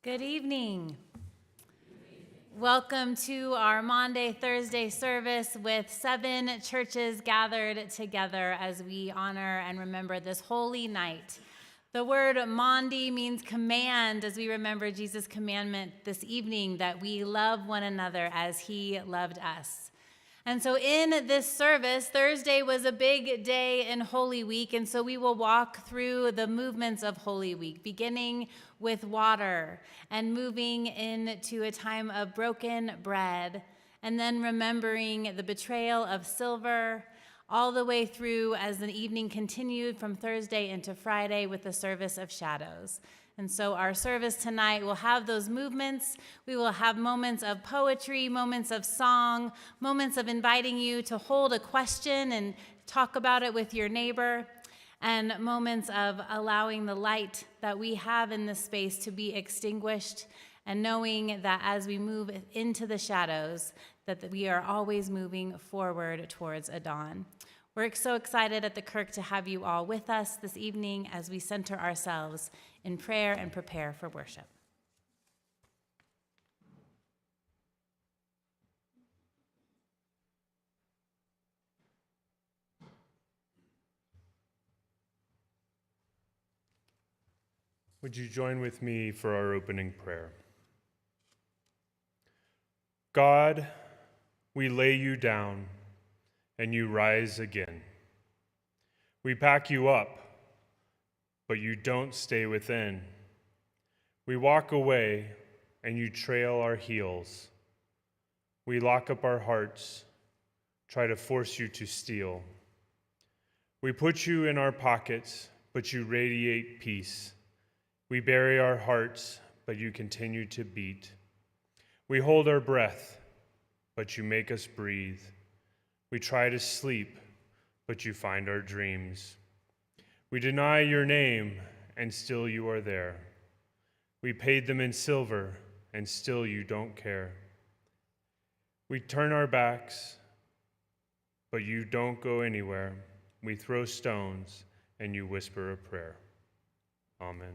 Good evening. Welcome to our Maundy, Thursday service with 7 churches gathered together as we honor and remember this holy night. The word Maundy means command, as we remember Jesus' commandment this evening that we love one another as he loved us. And so in this service, Thursday was a big day in Holy Week, and so we will walk through the movements of Holy Week, beginning with water and moving into a time of broken bread, and then remembering the betrayal of silver, all the way through as the evening continued from Thursday into Friday with the service of shadows. And so our service tonight will have those movements. We will have moments of poetry, moments of song, moments of inviting you to hold a question and talk about it with your neighbor, and moments of allowing the light that we have in this space to be extinguished, and knowing that as we move into the shadows, that we are always moving forward towards a dawn. We're so excited at the Kirk to have you all with us this evening as we center ourselves in prayer and prepare for worship. Would you join with me for our opening prayer? God, we lay you down and you rise again. We pack you up, but you don't stay within. We walk away and you trail our heels. We lock up our hearts, try to force you to steal. We put you in our pockets, but you radiate peace. We bury our hearts, but you continue to beat. We hold our breath, but you make us breathe. We try to sleep, but you find our dreams. We deny your name, and still you are there. We paid them in silver, and still you don't care. We turn our backs, but you don't go anywhere. We throw stones, and you whisper a prayer. Amen.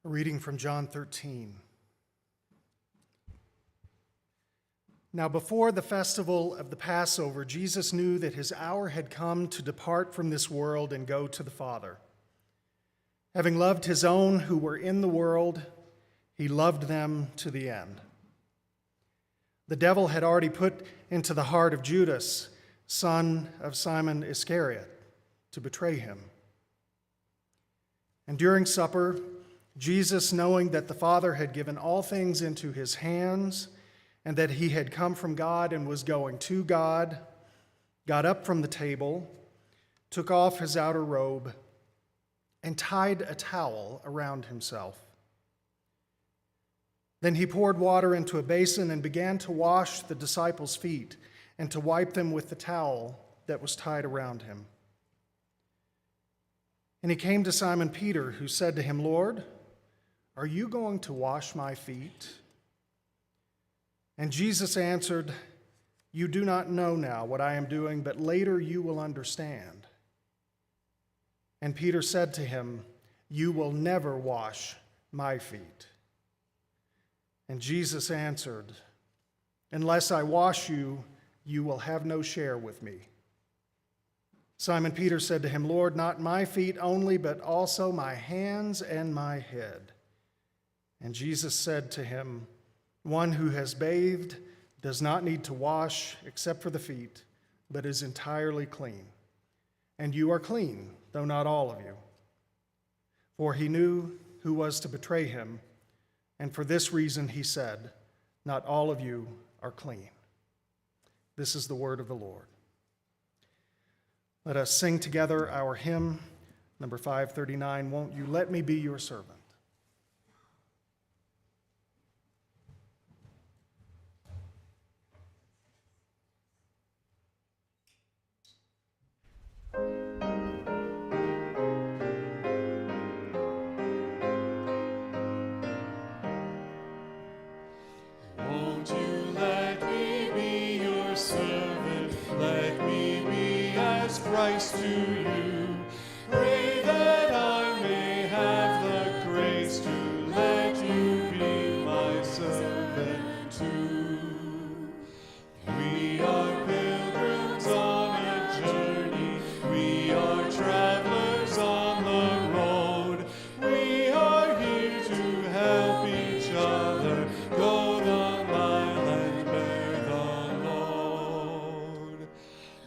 A reading from John 13. Now before the festival of the Passover, Jesus knew that his hour had come to depart from this world and go to the Father. Having loved his own who were in the world, he loved them to the end. The devil had already put into the heart of Judas, son of Simon Iscariot, to betray him. And during supper, Jesus, knowing that the Father had given all things into his hands and that he had come from God and was going to God, got up from the table, took off his outer robe, and tied a towel around himself. Then he poured water into a basin and began to wash the disciples' feet and to wipe them with the towel that was tied around him. And he came to Simon Peter, who said to him, "Lord, are you going to wash my feet?" And Jesus answered, "You do not know now what I am doing, but later you will understand." And Peter said to him, "You will never wash my feet." And Jesus answered, "Unless I wash you, you will have no share with me." Simon Peter said to him, "Lord, not my feet only, but also my hands and my head." And Jesus said to him, "One who has bathed does not need to wash except for the feet, but is entirely clean. And you are clean, though not all of you." For he knew who was to betray him, and for this reason he said, "Not all of you are clean." This is the word of the Lord. Let us sing together our hymn, number 539, "Won't You Let Me Be Your Servant?" Christ to you. Pray that I may have the grace to let you be my servant too. We are pilgrims on a journey. We are travelers on the road. We are here to help each other go the mile and bear the load.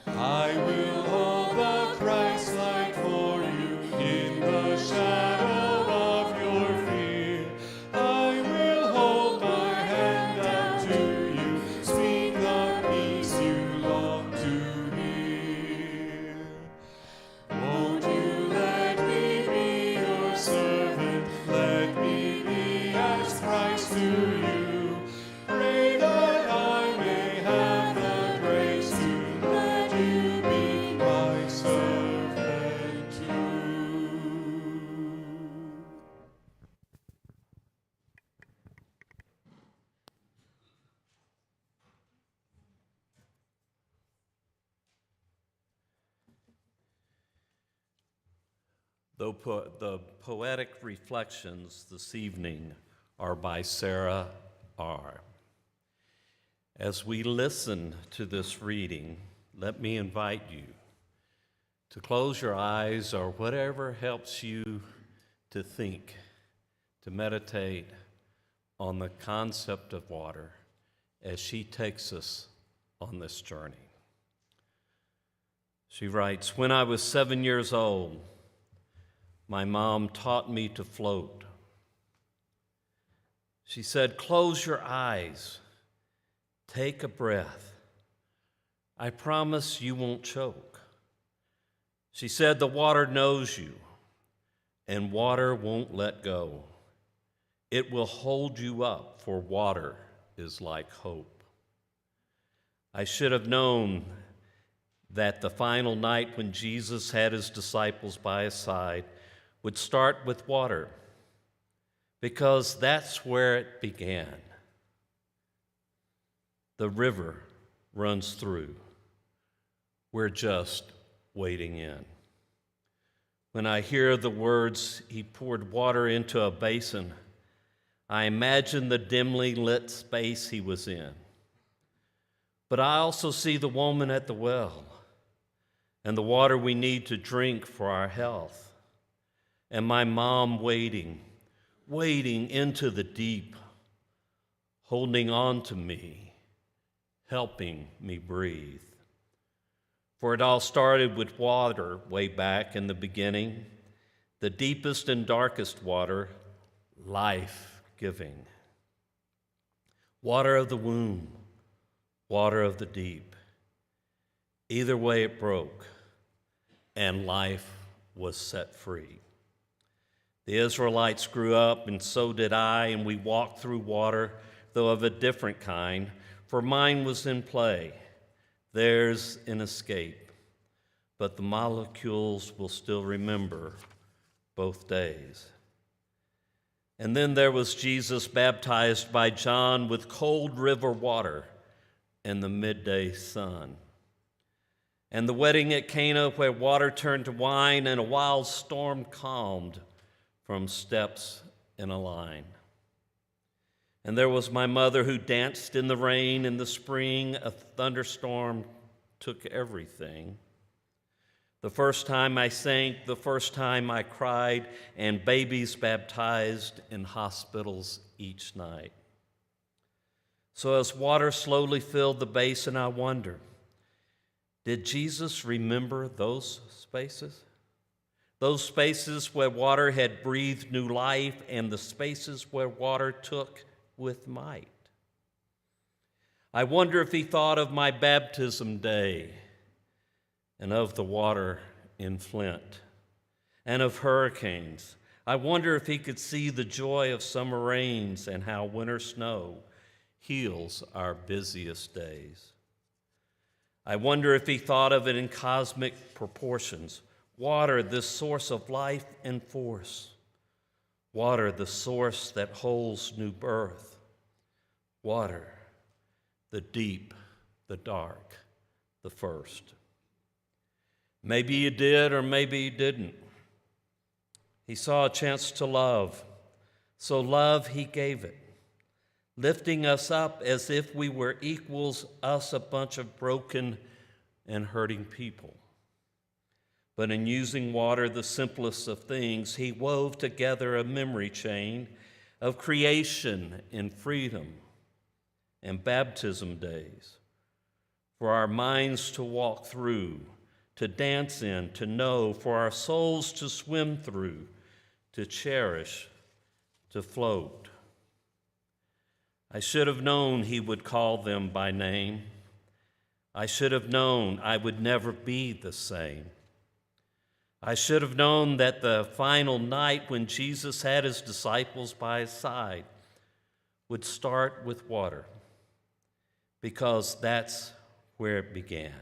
I will hold the Christ light for you in the shadow of your fear. I will hold my hand out to you, speak the peace you long to hear. Won't you let me be your servant? Let me be as Christ to you. Pray that I may have the grace to let you be my servant too. The poetic reflections this evening are by Sarah R. As we listen to this reading, let me invite you to close your eyes or whatever helps you to think, to meditate on the concept of water as she takes us on this journey. She writes, "When I was 7 years old, my mom taught me to float. She said, 'Close your eyes, take a breath. I promise you won't choke.' She said, 'The water knows you, and water won't let go. It will hold you up, for water is like hope.' I should have known that the final night when Jesus had his disciples by his side would start with water, because that's where it began. The river runs through. We're just wading in. When I hear the words, 'He poured water into a basin,' I imagine the dimly lit space he was in. But I also see the woman at the well and the water we need to drink for our health, and my mom wading into the deep, holding on to me, helping me breathe. For it all started with water way back in the beginning, the deepest and darkest water, life-giving. Water of the womb, water of the deep. Either way it broke, and life was set free. The Israelites grew up, and so did I, and we walked through water, though of a different kind, for mine was in play, theirs in escape. But the molecules will still remember both days. And then there was Jesus baptized by John with cold river water and the midday sun. And the wedding at Cana, where water turned to wine and a wild storm calmed from steps in a line. And there was my mother who danced in the rain in the spring. A thunderstorm took everything. The first time I sank, the first time I cried, and babies baptized in hospitals each night. So as water slowly filled the basin, I wonder, did Jesus remember those spaces? Those spaces where water had breathed new life, and the spaces where water took with might. I wonder if he thought of my baptism day, and of the water in Flint, and of hurricanes. I wonder if he could see the joy of summer rains and how winter snow heals our busiest days. I wonder if he thought of it in cosmic proportions. Water, this source of life and force. Water, the source that holds new birth. Water, the deep, the dark, the first. Maybe you did, or maybe you didn't. He saw a chance to love. So love, he gave it, lifting us up as if we were equals, us a bunch of broken and hurting people. But in using water, the simplest of things, he wove together a memory chain of creation and freedom and baptism days for our minds to walk through, to dance in, to know, for our souls to swim through, to cherish, to float. I should have known he would call them by name. I should have known I would never be the same. I should have known that the final night when Jesus had his disciples by his side would start with water, because that's where it began.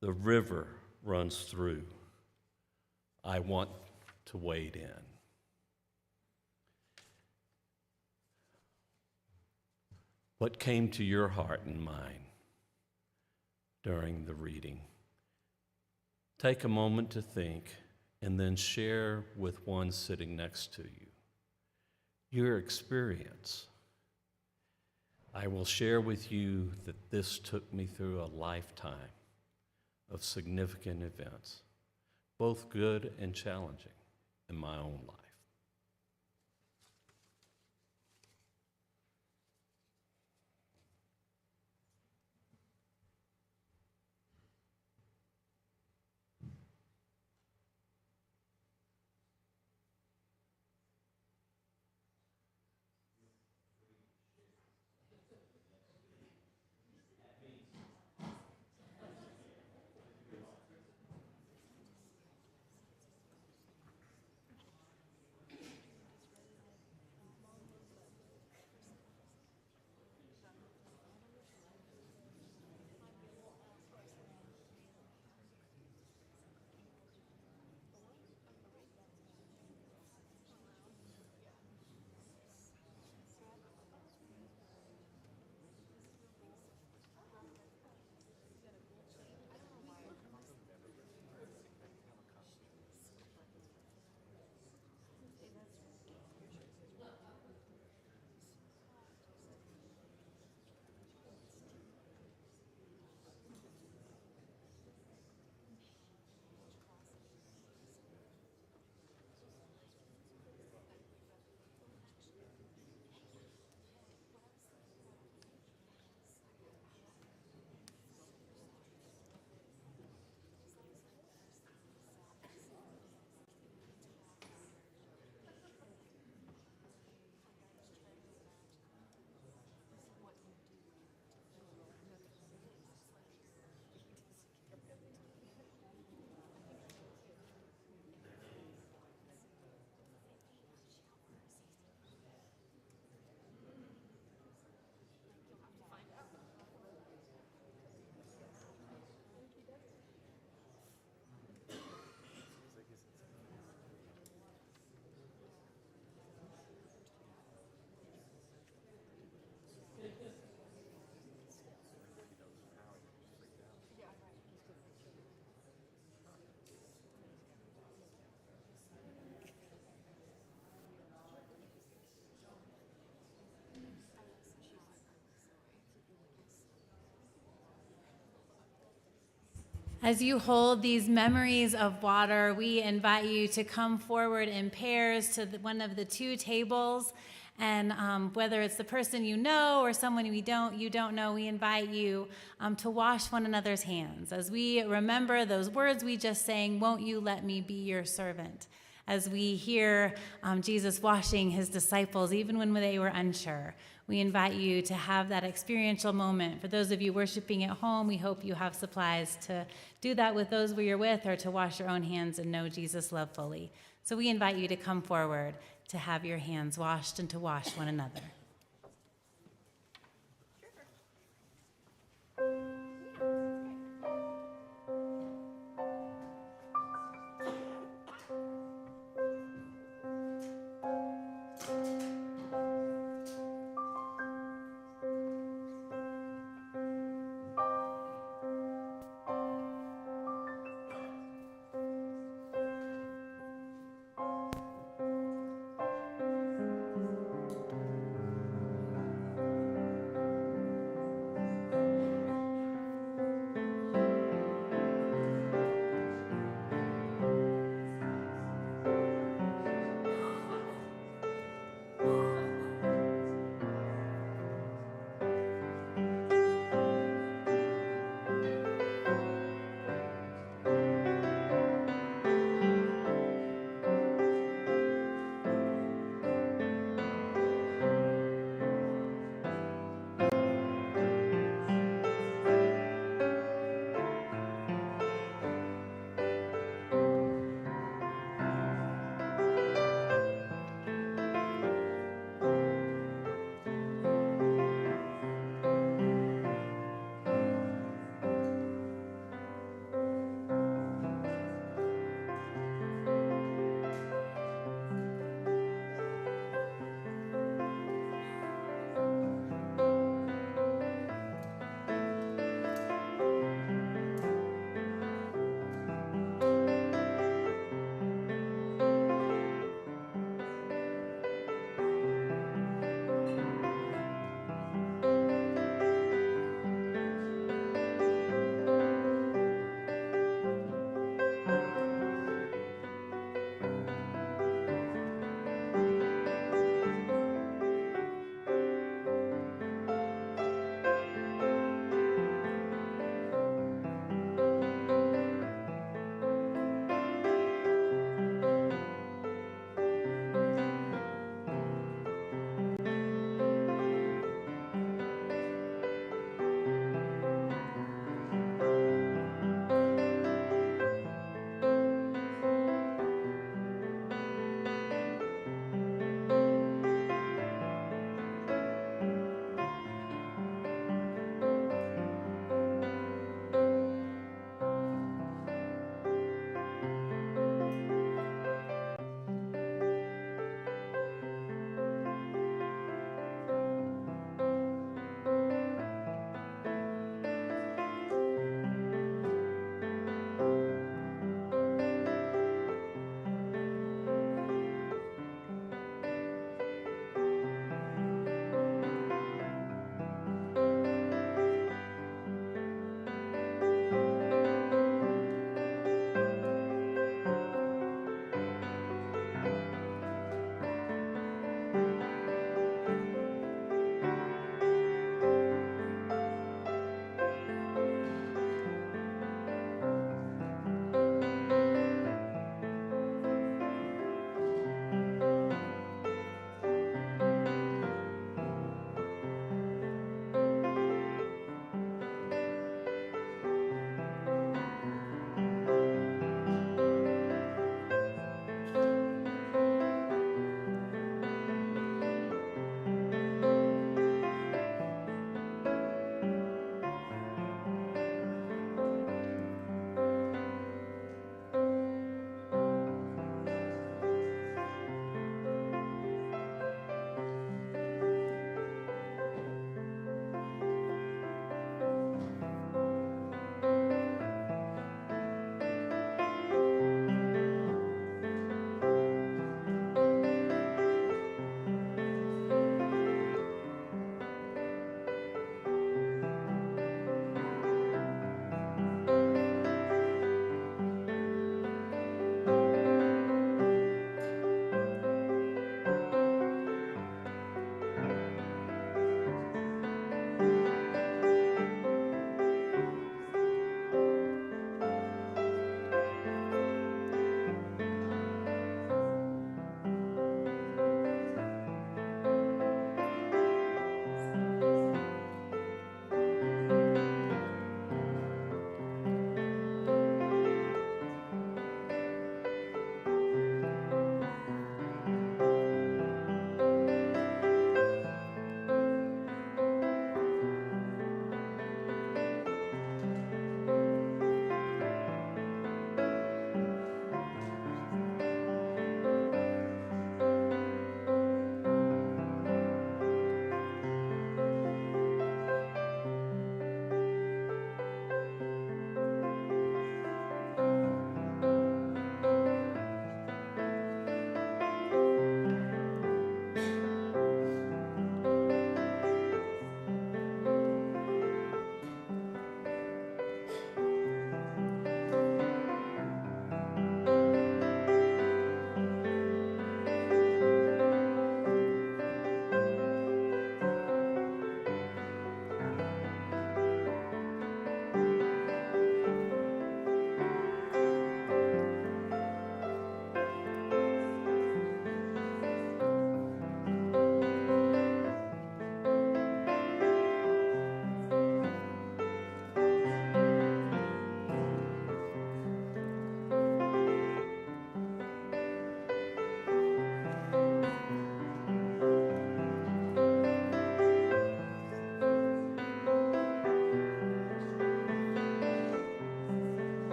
The river runs through. I want to wade in. What came to your heart and mind during the reading? Take a moment to think and then share with one sitting next to you your experience. I will share with you that this took me through a lifetime of significant events, both good and challenging, in my own life. As you hold these memories of water, we invite you to come forward in pairs to one of the two tables. And whether it's the person you know or someone you don't know, we invite you to wash one another's hands. As we remember those words we just sang, "Won't you let me be your servant?" As we hear Jesus washing his disciples, even when they were unsure, we invite you to have that experiential moment. For those of you worshiping at home, we hope you have supplies to do that with those you're with, or to wash your own hands and know Jesus' love fully. So we invite you to come forward to have your hands washed and to wash one another.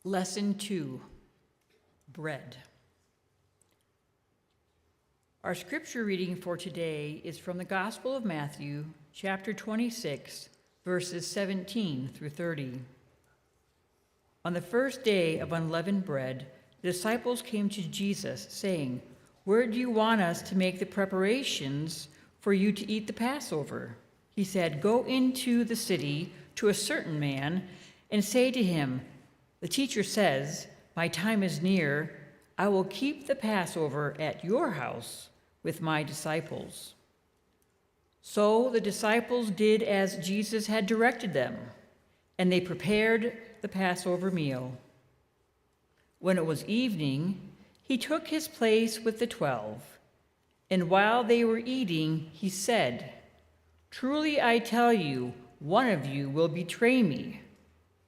Lesson 2, Bread. Our scripture reading for today is from the Gospel of Matthew, chapter 26, verses 17 through 30. On the first day of unleavened bread, the disciples came to Jesus, saying, "Where do you want us to make the preparations for you to eat the Passover?" He said, "Go into the city to a certain man and say to him, 'The teacher says, my time is near. I will keep the Passover at your house with my disciples.'" So the disciples did as Jesus had directed them, and they prepared the Passover meal. When it was evening, he took his place with the 12, and while they were eating, he said, "Truly I tell you, one of you will betray me."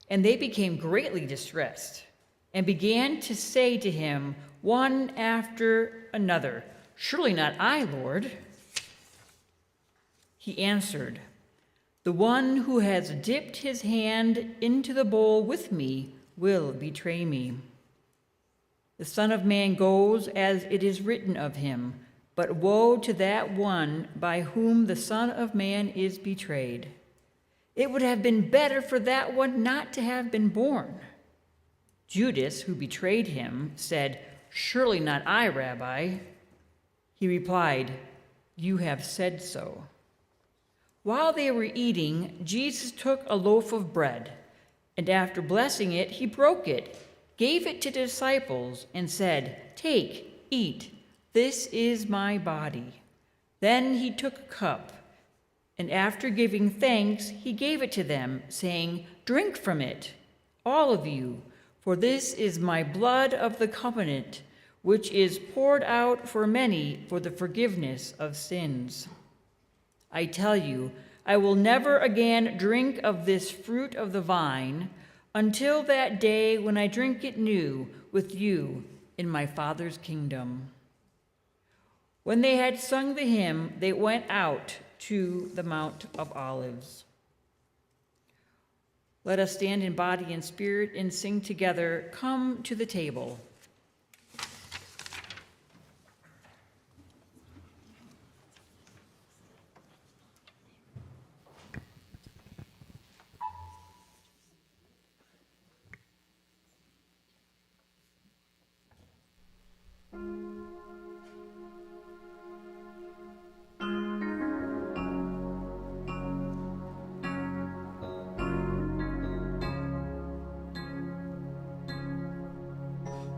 And they became greatly distressed and began to say to him, one after another, "Surely not I, Lord." He answered, "The one who has dipped his hand into the bowl with me will betray me. The Son of Man goes as it is written of him, but woe to that one by whom the Son of Man is betrayed. It would have been better for that one not to have been born." Judas, who betrayed him, said, "Surely not I, Rabbi." He replied, "You have said so." While they were eating, Jesus took a loaf of bread, and after blessing it, he broke it, gave it to the disciples, and said, "Take, eat, this is my body." Then he took a cup, and after giving thanks, he gave it to them, saying, "Drink from it, all of you, for this is my blood of the covenant, which is poured out for many for the forgiveness of sins. I tell you, I will never again drink of this fruit of the vine until that day when I drink it new with you in my Father's kingdom." When they had sung the hymn, they went out to the Mount of Olives. Let us stand in body and spirit and sing together, "Come to the Table."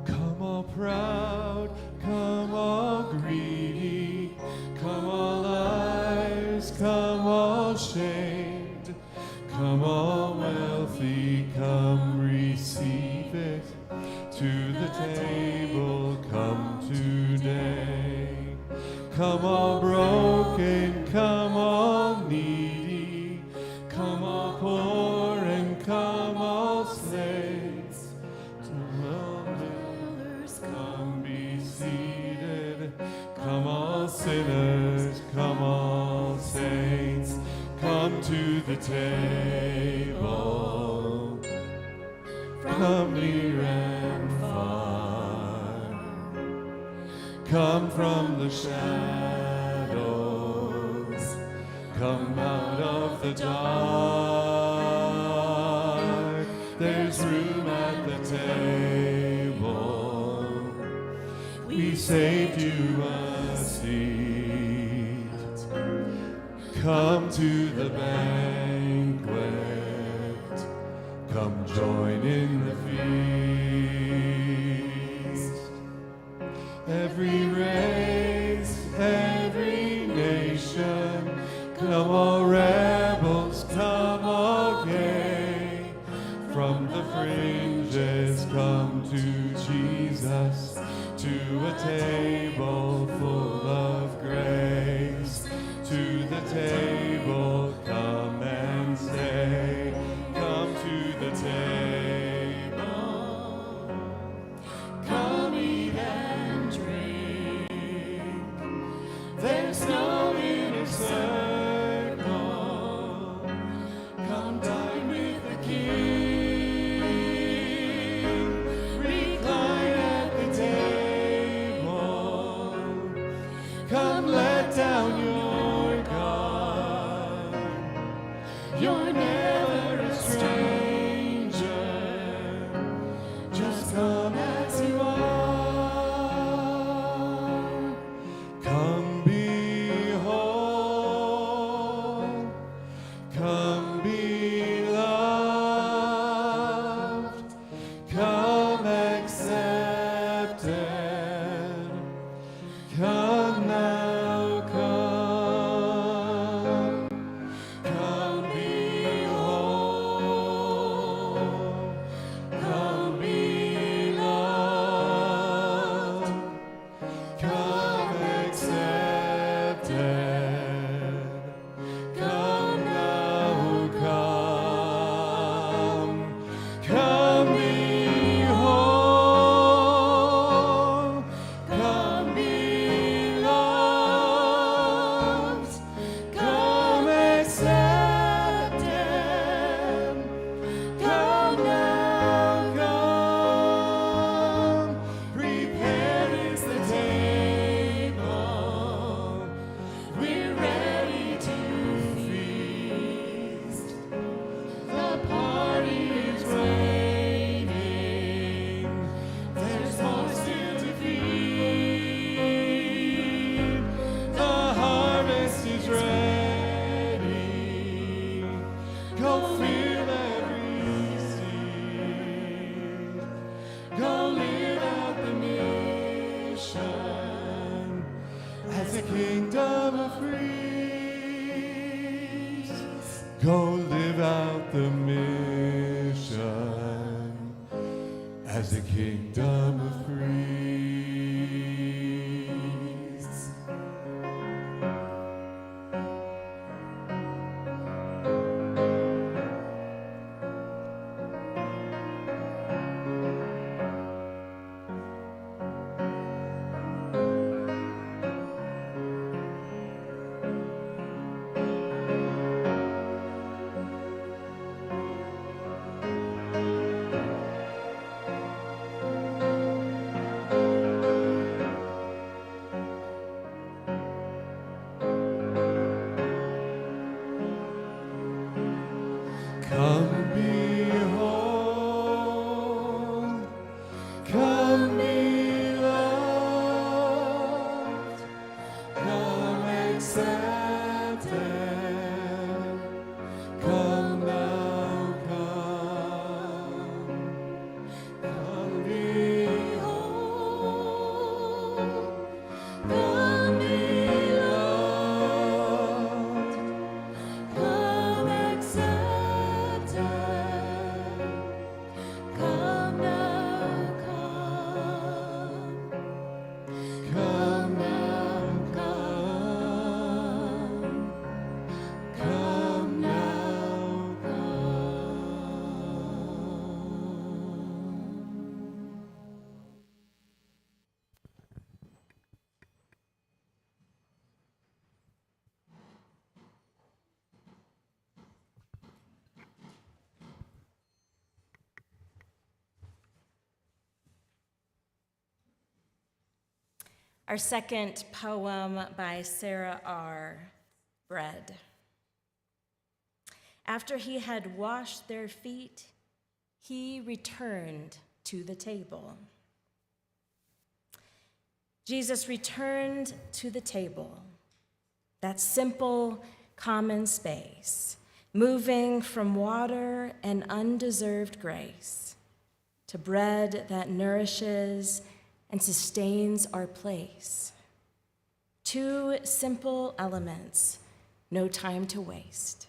Come all proud, come all greedy, come all eyes, come all shamed, come all wealthy, come receive it. To the table come today. Come all broken, come all needy, come all poor and come all slaves. Come be seated, come all sinners, come all saints, come to the table, from near and far, come from the shadows, come out of the dark, there's room at the table. We saved you a seat. Come to the banquet. Come join in the feast. Every race, every nation, come all rebels, come all gay. From the fringes come to Jesus, to a table full of grace. To the table come and stay. Come to the table. Come eat and drink. There's no inner circle. Come dine with the King. You're never a stranger. Just come as you are. Come behold. Come be loved. Come accepted. Come now, come. Come behold. Come be loved. Come accepted. Come now, come. Come behold. Come be loved. Come accepted. Come now, come. Prepared is the table. We're ready to feast. The party is waiting. There's more still to feed. The harvest is ready. Go fill every seed. Go live out the mission as a kingdom of priests. Go live out the mission as a kingdom of priests. Come behold, come be loved, come accepted, come now, come. Come behold, come be loved, come accepted. Come now, come. Come now, come. Come now, come. Our second poem by Sarah R. Bread. After he had washed their feet, he returned to the table. Jesus returned to the table, that simple, common space, moving from water and undeserved grace to bread that nourishes and sustains our place. Two simple elements, no time to waste.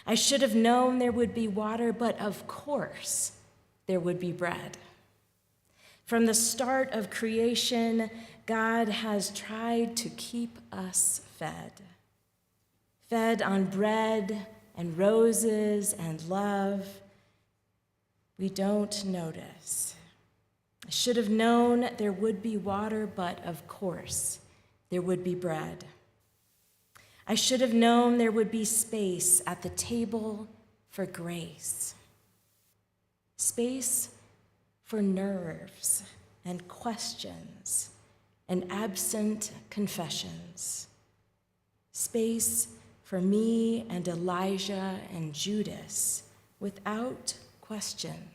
I should have known there would be water, but of course there would be bread. From the start of creation, God has tried to keep us fed. Fed on bread and roses and love. We don't notice. I should have known there would be water, but of course there would be bread. I should have known there would be space at the table for grace. Space for nerves and questions and absent confessions. Space for me and Elijah and Judas without question.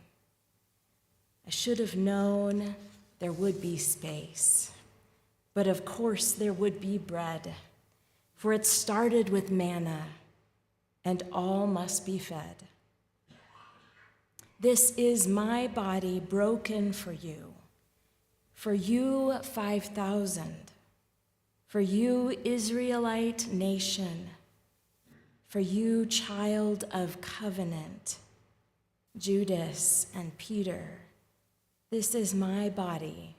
I should have known there would be space, but of course there would be bread, for it started with manna, and all must be fed. This is my body broken for you 5,000, for you Israelite nation, for you child of covenant, Judas and Peter. This is my body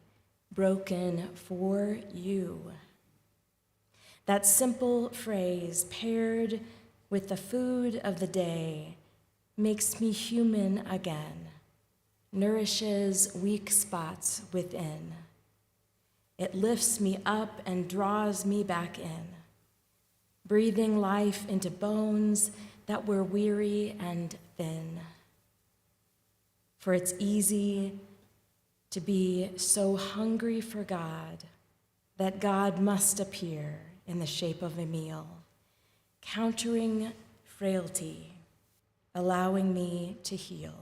broken for you. That simple phrase, paired with the food of the day, makes me human again, nourishes weak spots within. It lifts me up and draws me back in, breathing life into bones that were weary and thin. For it's easy to be so hungry for God that God must appear in the shape of a meal, countering frailty, allowing me to heal.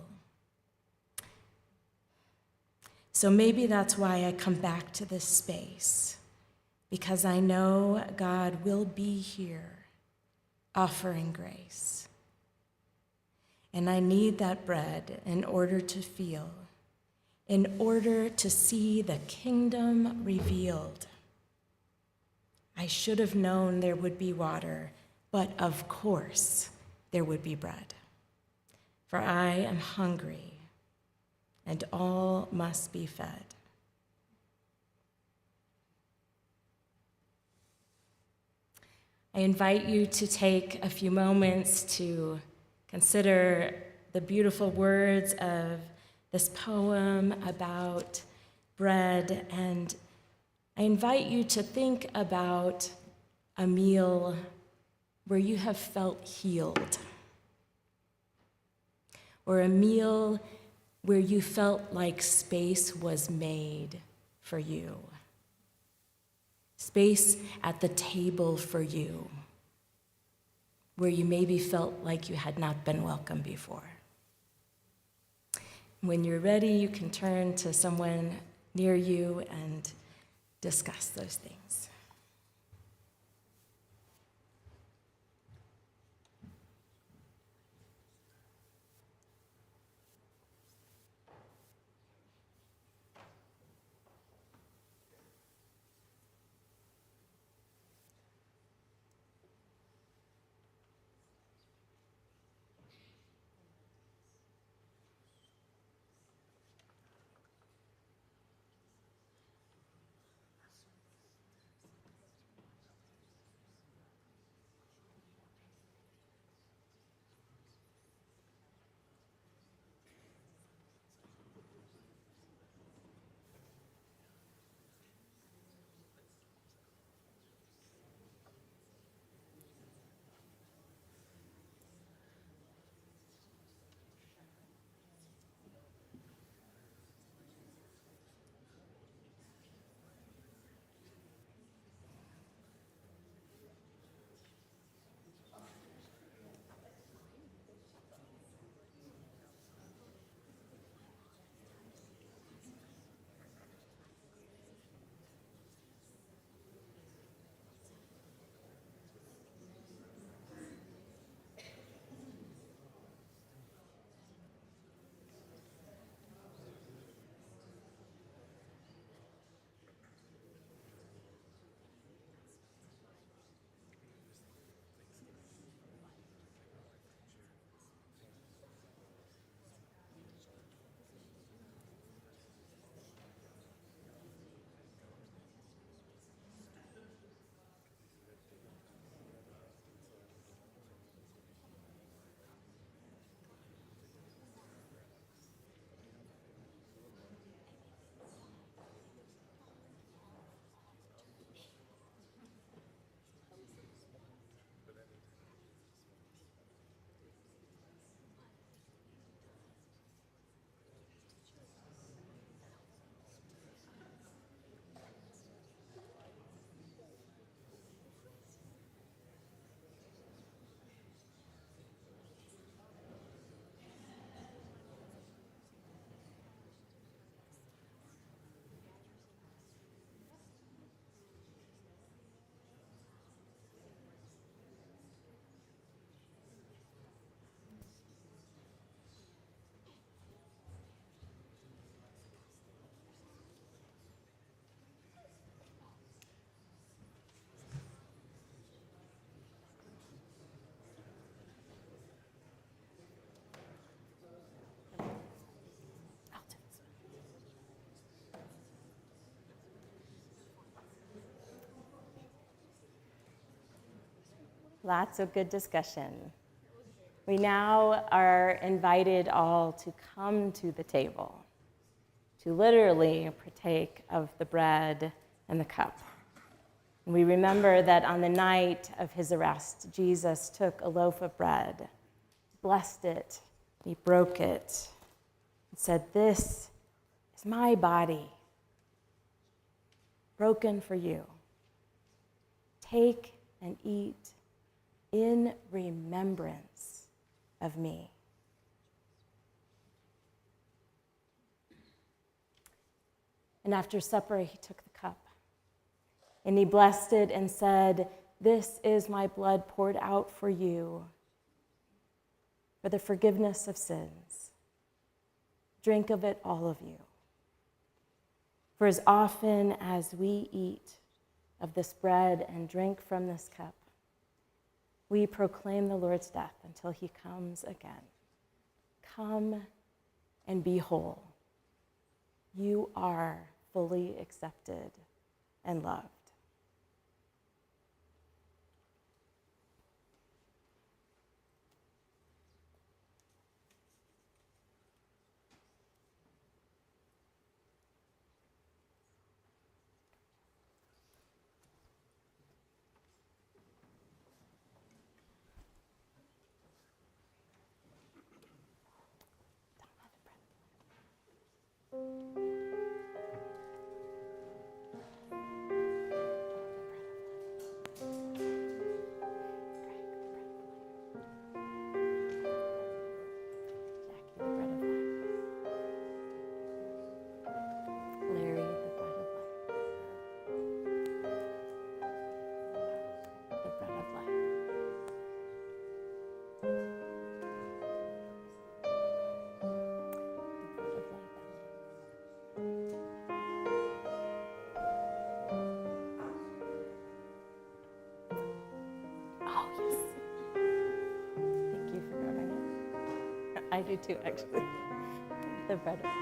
So maybe that's why I come back to this space, because I know God will be here offering grace. And I need that bread in order to feel, in order to see the kingdom revealed. I should have known there would be water, but of course there would be bread. For I am hungry, and all must be fed. I invite you to take a few moments to consider the beautiful words of this poem about bread, and I invite you to think about a meal where you have felt healed, or a meal where you felt like space was made for you, space at the table for you, where you maybe felt like you had not been welcome before. When you're ready, you can turn to someone near you and discuss those things. Lots of good discussion. We now are invited all to come to the table, to literally partake of the bread and the cup. And we remember that on the night of his arrest, Jesus took a loaf of bread, blessed it, he broke it, and said, "This is my body, broken for you. Take and eat in remembrance of me." And after supper, he took the cup, and he blessed it and said, "This is my blood poured out for you for the forgiveness of sins. Drink of it, all of you. For as often as we eat of this bread and drink from this cup, we proclaim the Lord's death until he comes again. Come and be whole. You are fully accepted and loved." I do too, actually. The bread of life.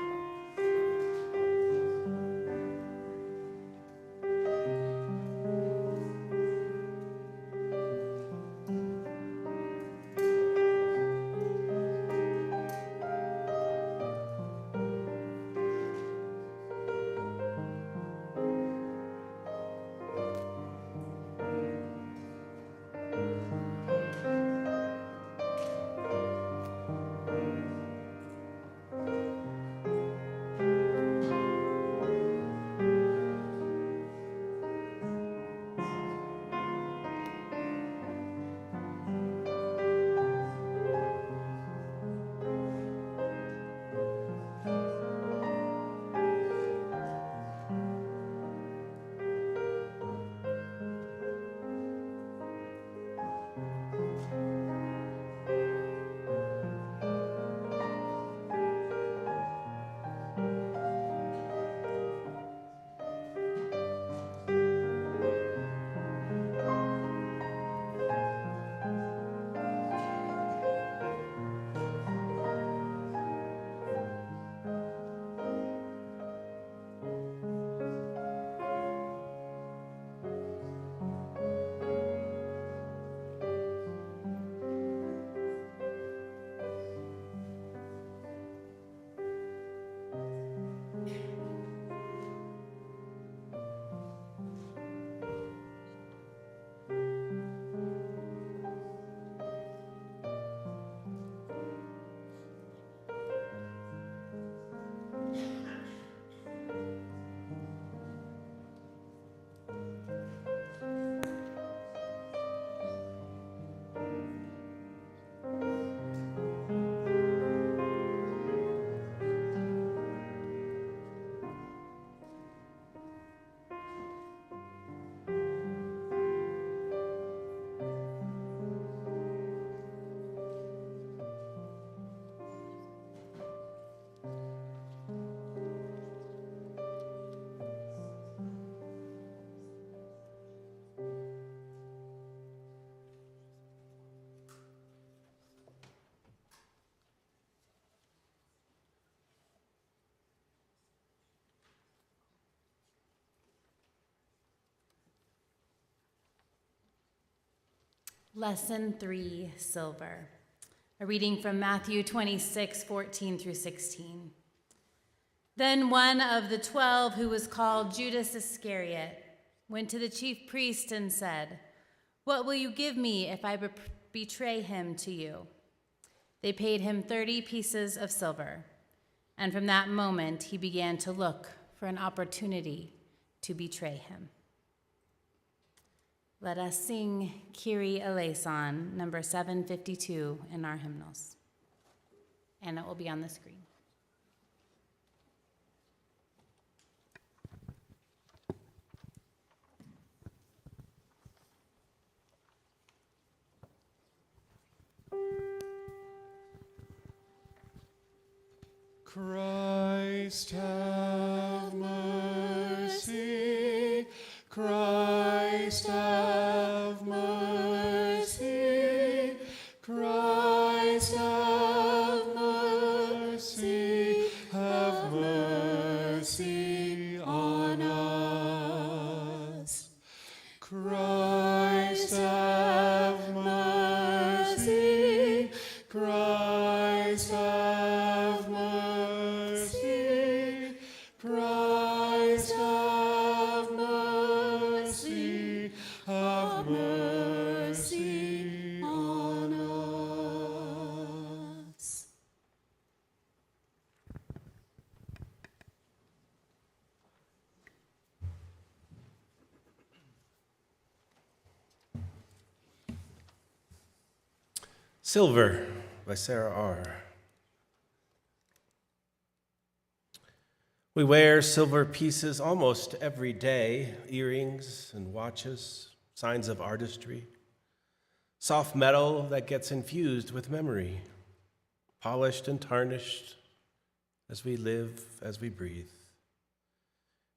Lesson 3, Silver. A reading from Matthew 26:14 through 16. Then one of the 12, who was called Judas Iscariot, went to the chief priest and said, "What will you give me if I betray him to you?" They paid him 30 pieces of silver, and from that moment he began to look for an opportunity to betray him. Let us sing Kyrie eleison, number 752 in our hymnals, and it will be on the screen. Christ have mercy, Christ have mercy, Christ have mercy, have mercy on us. Christ have mercy, Christ have mercy, Christ have mercy, have mercy on us. Silver by Sarah R. We wear silver pieces almost every day, earrings and watches, signs of artistry, soft metal that gets infused with memory, polished and tarnished as we live, as we breathe.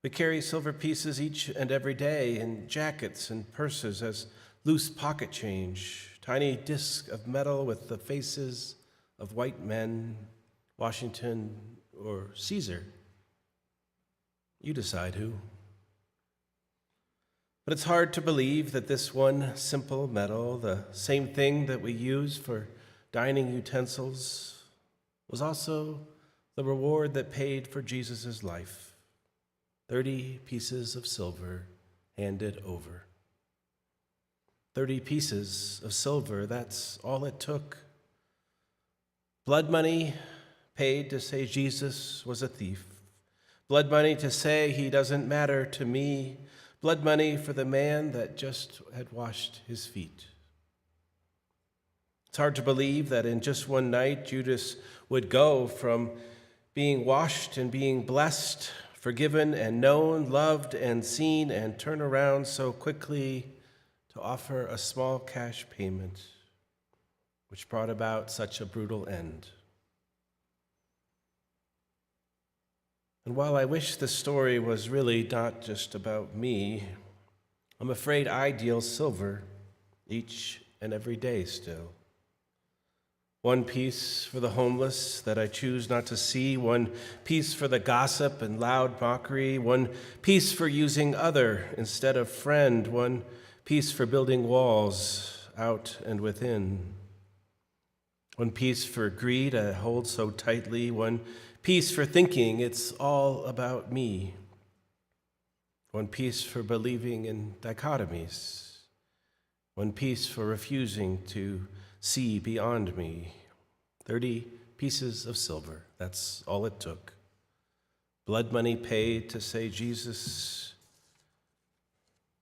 We carry silver pieces each and every day in jackets and purses as loose pocket change, tiny discs of metal with the faces of white men, Washington or Caesar. You decide who. But it's hard to believe that this one simple metal, the same thing that we use for dining utensils, was also the reward that paid for Jesus' life. 30 pieces of silver handed over. 30 pieces of silver, that's all it took. Blood money paid to say Jesus was a thief. Blood money to say he doesn't matter to me. Blood money for the man that just had washed his feet. It's hard to believe that in just one night, Judas would go from being washed and being blessed, forgiven and known, loved and seen, and turn around so quickly to offer a small cash payment, which brought about such a brutal end. And while I wish the story was really not just about me, I'm afraid I deal silver each and every day still. One piece for the homeless that I choose not to see, one piece for the gossip and loud mockery, one piece for using other instead of friend, one piece for building walls out and within. One piece for greed I hold so tightly, one piece for thinking it's all about me. One piece for believing in dichotomies. One piece for refusing to see beyond me. 30 pieces of silver, that's all it took. Blood money paid to say Jesus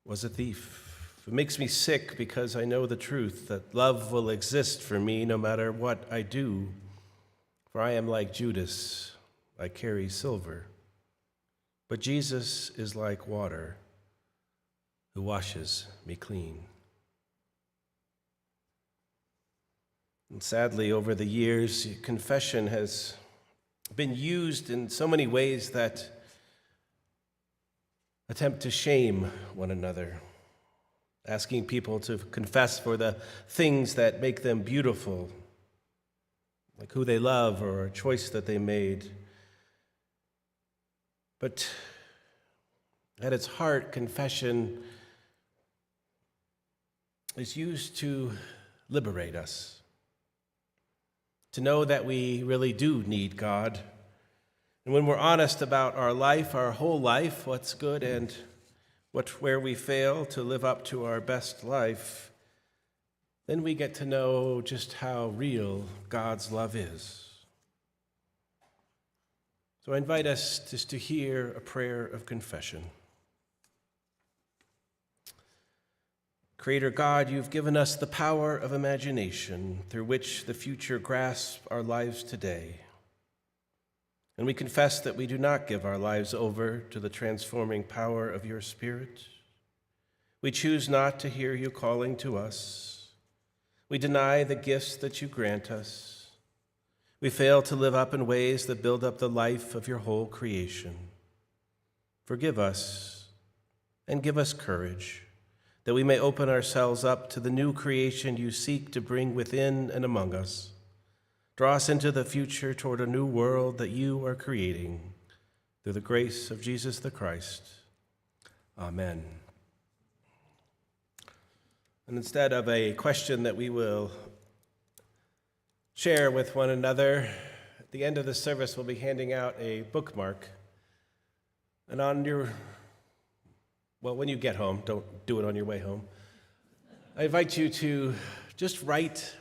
was a thief. It makes me sick because I know the truth that love will exist for me no matter what I do. For I am like Judas, I carry silver. But Jesus is like water who washes me clean. And sadly, over the years, confession has been used in so many ways that attempt to shame one another, asking people to confess for the things that make them beautiful, like who they love or a choice that they made. But at its heart, confession is used to liberate us, to know that we really do need God. And when we're honest about our life, our whole life, what's good and where we fail to live up to our best life, then we get to know just how real God's love is. So I invite us just to hear a prayer of confession. Creator God, you've given us the power of imagination through which the future grasps our lives today. And we confess that we do not give our lives over to the transforming power of your Spirit. We choose not to hear you calling to us. We deny the gifts that you grant us. We fail to live up in ways that build up the life of your whole creation. Forgive us and give us courage, that we may open ourselves up to the new creation you seek to bring within and among us. Draw us into the future toward a new world that you are creating through the grace of Jesus the Christ. Amen. And instead of a question that we will share with one another, at the end of the service we'll be handing out a bookmark. And when you get home, don't do it on your way home, I invite you to just write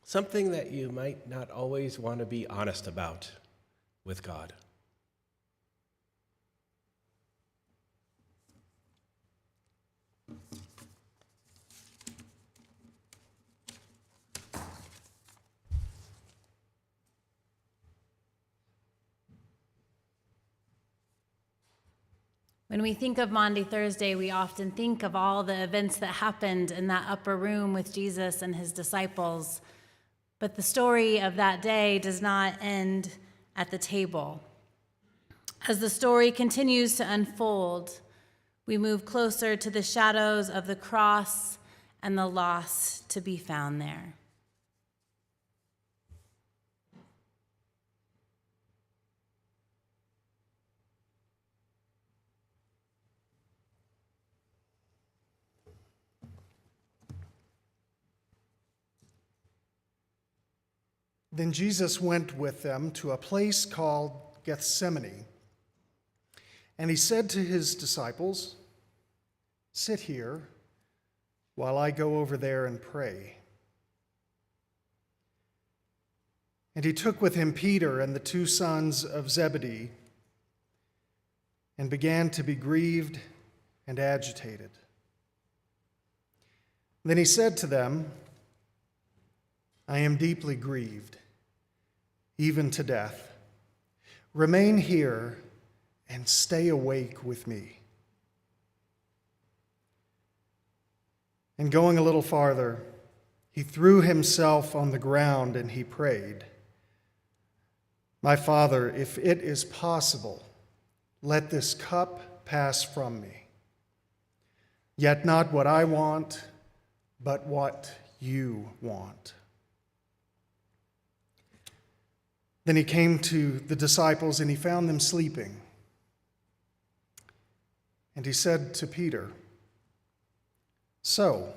something that you might not always want to be honest about with God. When we think of Maundy Thursday, we often think of all the events that happened in that upper room with Jesus and his disciples. But the story of that day does not end at the table. As the story continues to unfold, we move closer to the shadows of the cross and the loss to be found there. Then Jesus went with them to a place called Gethsemane, and he said to his disciples, "Sit here while I go over there and pray." And he took with him Peter and the two sons of Zebedee and began to be grieved and agitated. Then he said to them, "I am deeply grieved, even to death. Remain here and stay awake with me." And going a little farther, he threw himself on the ground and he prayed, "My Father, if it is possible, let this cup pass from me. Yet not what I want, but what you want." Then he came to the disciples and he found them sleeping. And he said to Peter, "So,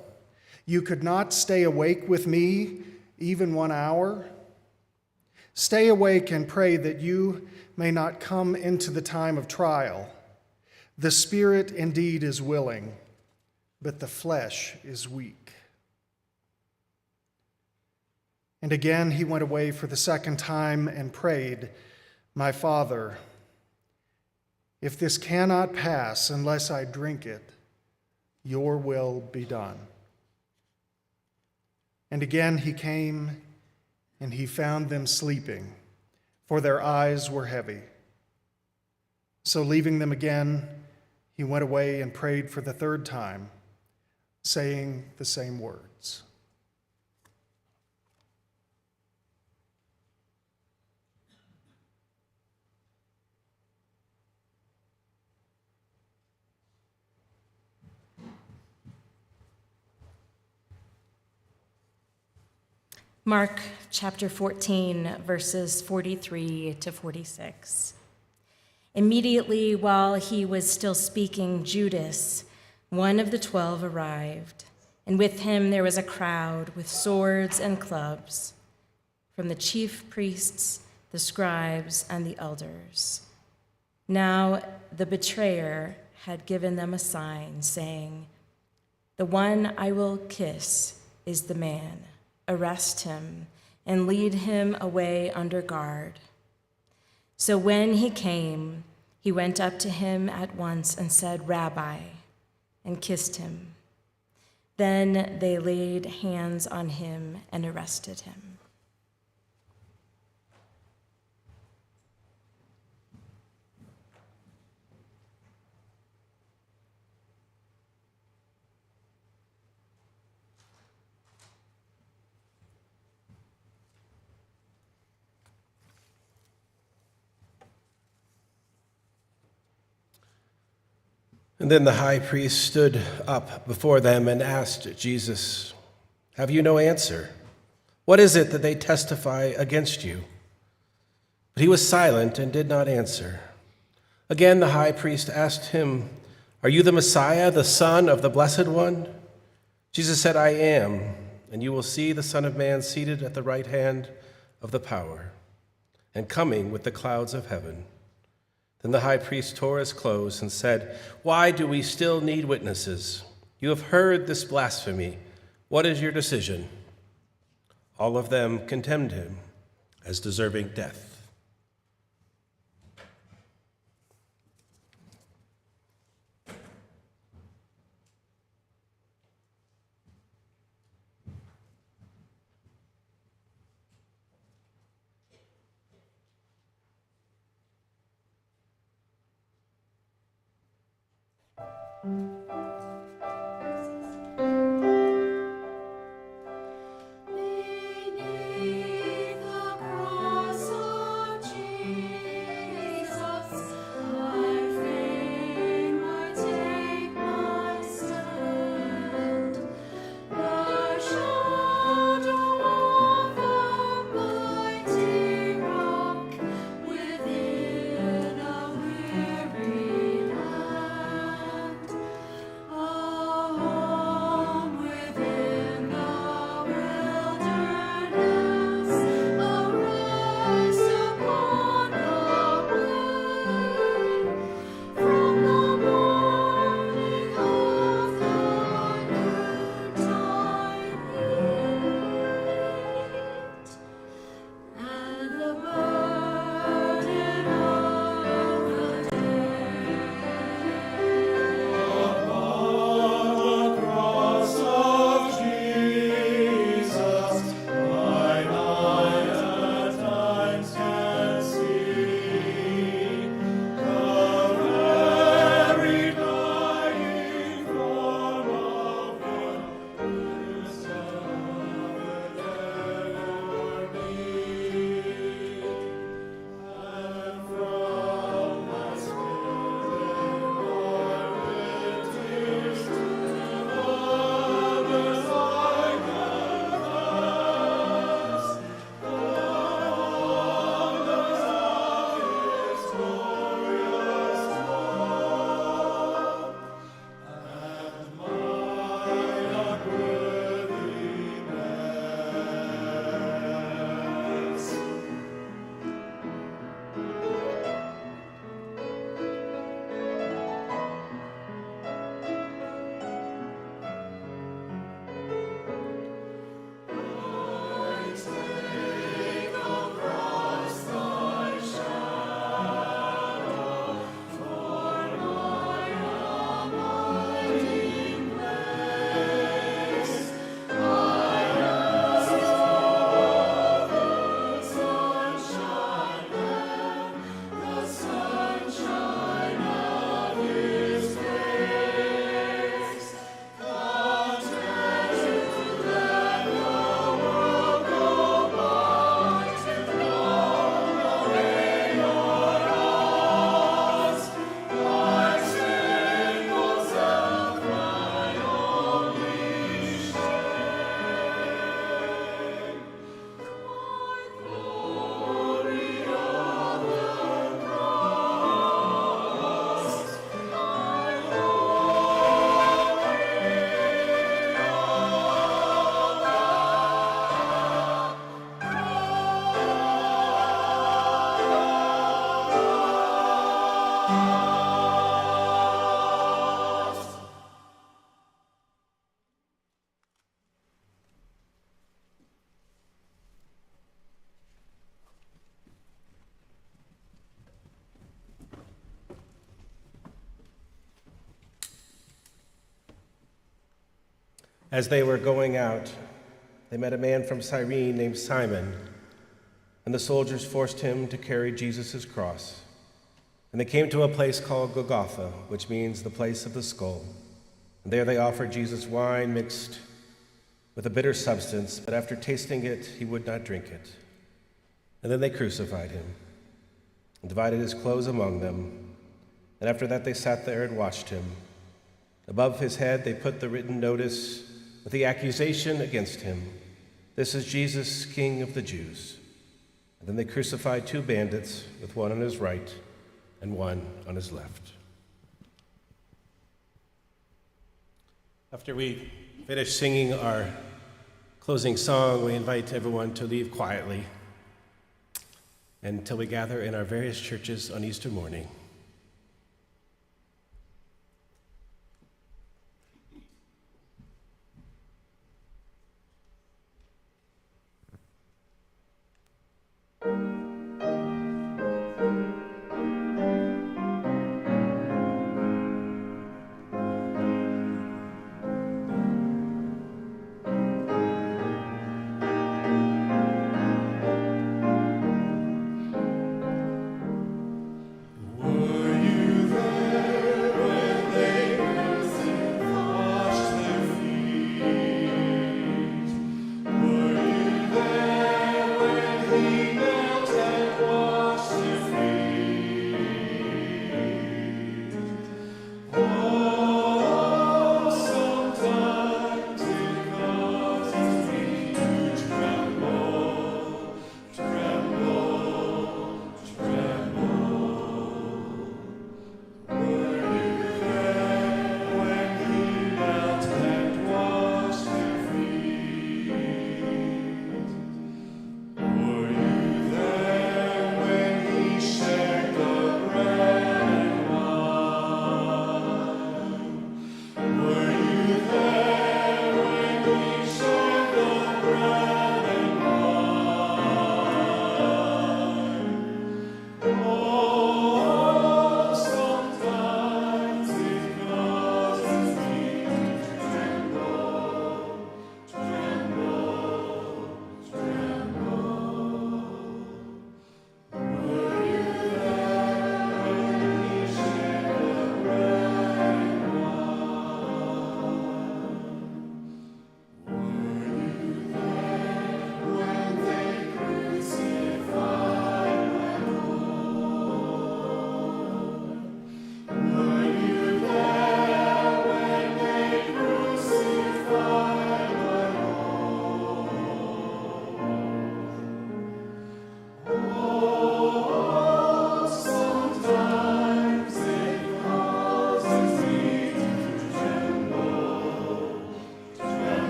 you could not stay awake with me even 1 hour? Stay awake and pray that you may not come into the time of trial. The spirit indeed is willing, but the flesh is weak." And again he went away for the second time and prayed, "My Father, if this cannot pass unless I drink it, your will be done." And again he came and he found them sleeping, for their eyes were heavy. So leaving them again, he went away and prayed for the third time, saying the same words. Mark chapter 14, verses 43 to 46. Immediately while he was still speaking, Judas, one of the 12, arrived. And with him there was a crowd with swords and clubs, from the chief priests, the scribes, and the elders. Now the betrayer had given them a sign, saying, "The one I will kiss is the man. Arrest him and lead him away under guard." So when he came, he went up to him at once and said, "Rabbi," and kissed him. Then they laid hands on him and arrested him. And then the high priest stood up before them and asked Jesus, "Have you no answer? What is it that they testify against you?" But he was silent and did not answer. Again, the high priest asked him, "Are you the Messiah, the Son of the Blessed One?" Jesus said, "I am, and you will see the Son of Man seated at the right hand of the power, and coming with the clouds of heaven." Then the high priest tore his clothes and said, "Why do we still need witnesses? You have heard this blasphemy. What is your decision?" All of them condemned him as deserving death. As they were going out, they met a man from Cyrene named Simon, and the soldiers forced him to carry Jesus' cross. And they came to a place called Golgotha, which means the place of the skull. And there they offered Jesus wine mixed with a bitter substance, but after tasting it, he would not drink it. And then they crucified him and divided his clothes among them. And after that, they sat there and watched him. Above his head, they put the written notice with the accusation against him: "This is Jesus, King of the Jews." And then they crucified two bandits, with one on his right and one on his left. After we finish singing our closing song, we invite everyone to leave quietly until we gather in our various churches on Easter morning.